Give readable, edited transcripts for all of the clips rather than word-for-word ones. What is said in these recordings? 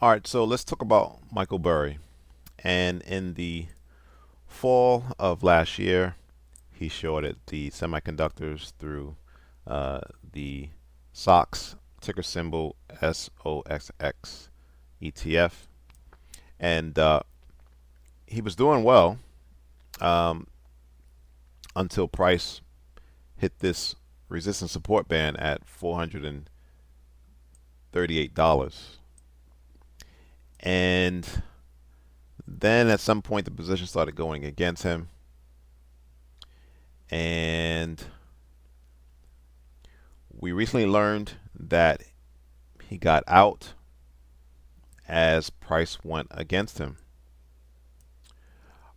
All right, so let's talk about Michael Burry. And in the fall of last year, he shorted the semiconductors through the SOXX, ticker symbol SOXX ETF. And he was doing well um, until price hit this resistance support band at $438. And then at some point the position started going against him, and we recently learned that he got out as price went against him.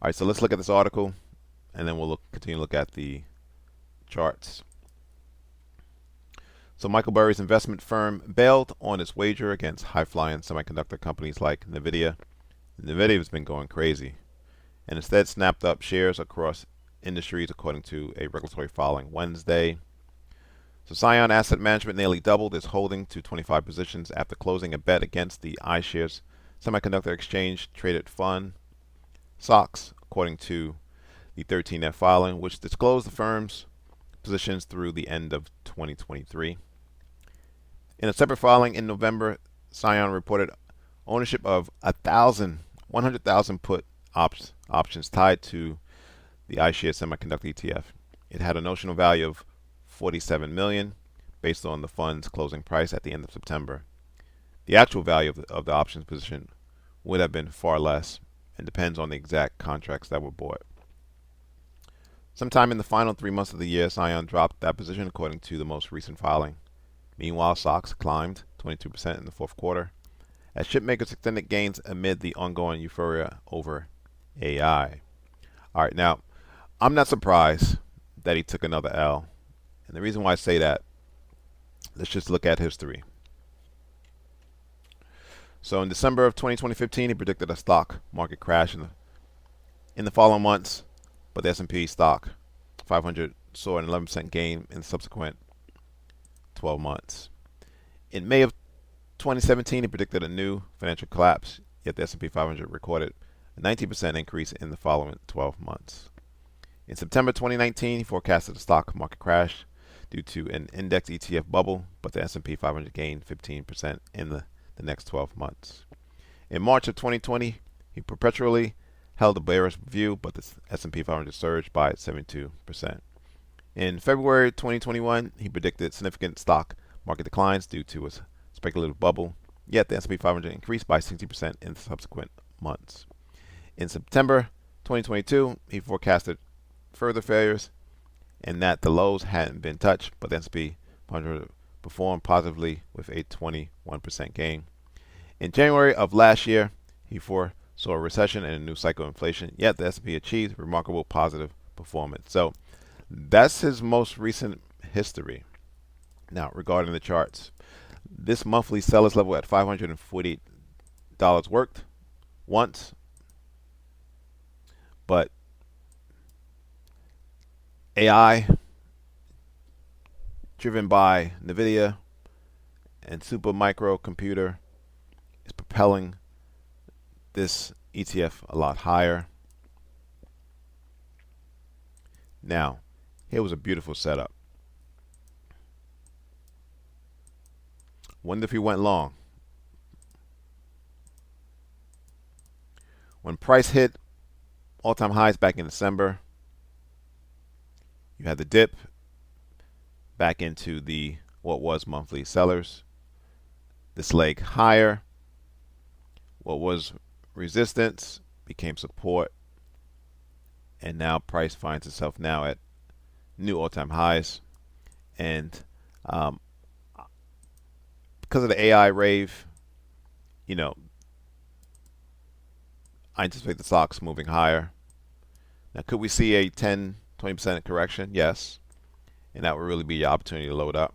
All right, so let's look at this article, and then we'll continue to look at the charts. So Michael Burry's investment firm bailed on its wager against high-flying semiconductor companies like NVIDIA. NVIDIA has been going crazy, and instead snapped up shares across industries according to a regulatory filing Wednesday. So Scion Asset Management nearly doubled its holding to 25 positions after closing a bet against the iShares Semiconductor Exchange Traded Fund, SOXX, according to the 13F filing, which disclosed the firm's positions through the end of 2023. In a separate filing in November, Scion reported ownership of 100,000 put options tied to the iShares Semiconductor ETF. It had a notional value of $47 million based on the fund's closing price at the end of September. The actual value of the options position would have been far less and depends on the exact contracts that were bought. Sometime in the final 3 months of the year, Scion dropped that position according to the most recent filing. Meanwhile, SOXX climbed 22% in the fourth quarter as chipmakers extended gains amid the ongoing euphoria over AI. All right, now, I'm not surprised that he took another L. And the reason why I say that, let's just look at history. So in December of 2015, he predicted a stock market crash in the following months, but the S&P stock 500 saw an 11% gain in the subsequent 12 months. In May of 2017, he predicted a new financial collapse, yet the S&P 500 recorded a 19% increase in the following 12 months. In September 2019, he forecasted a stock market crash due to an index ETF bubble, but the S&P 500 gained 15% in the next 12 months. In March of 2020, he perpetually held a bearish view, but the S&P 500 surged by 72%. In February 2021, he predicted significant stock market declines due to a speculative bubble, yet the S&P 500 increased by 60% in subsequent months. In September 2022, he forecasted further failures and that the lows hadn't been touched, but the S&P 500 performed positively with a 21% gain. In January of last year, he foresaw a recession and a new cycle of inflation, yet the S&P achieved remarkable positive performance. So that's his most recent history. Now, regarding the charts, this monthly sellers level at $548 worked once, but AI, driven by NVIDIA and super microcomputer, is propelling this ETF a lot higher. Now, here was a beautiful setup. Wonder if he went long. When price hit all-time highs back in December, you had the dip back into the what was monthly sellers. This leg higher, what was resistance became support, and now price finds itself now at new all-time highs. And because of the AI rave, I anticipate the stocks moving higher. Now, could we see a 10-20% correction? Yes. And that would really be your opportunity to load up.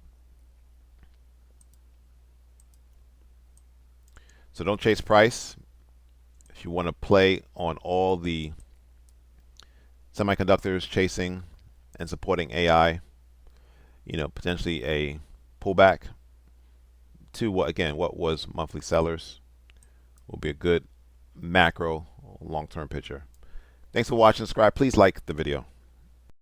So don't chase price. If you want to play on all the semiconductors chasing and supporting AI, potentially a pullback to what was monthly sellers. will be a good macro long-term picture. Thanks for watching. Subscribe. Please like the video.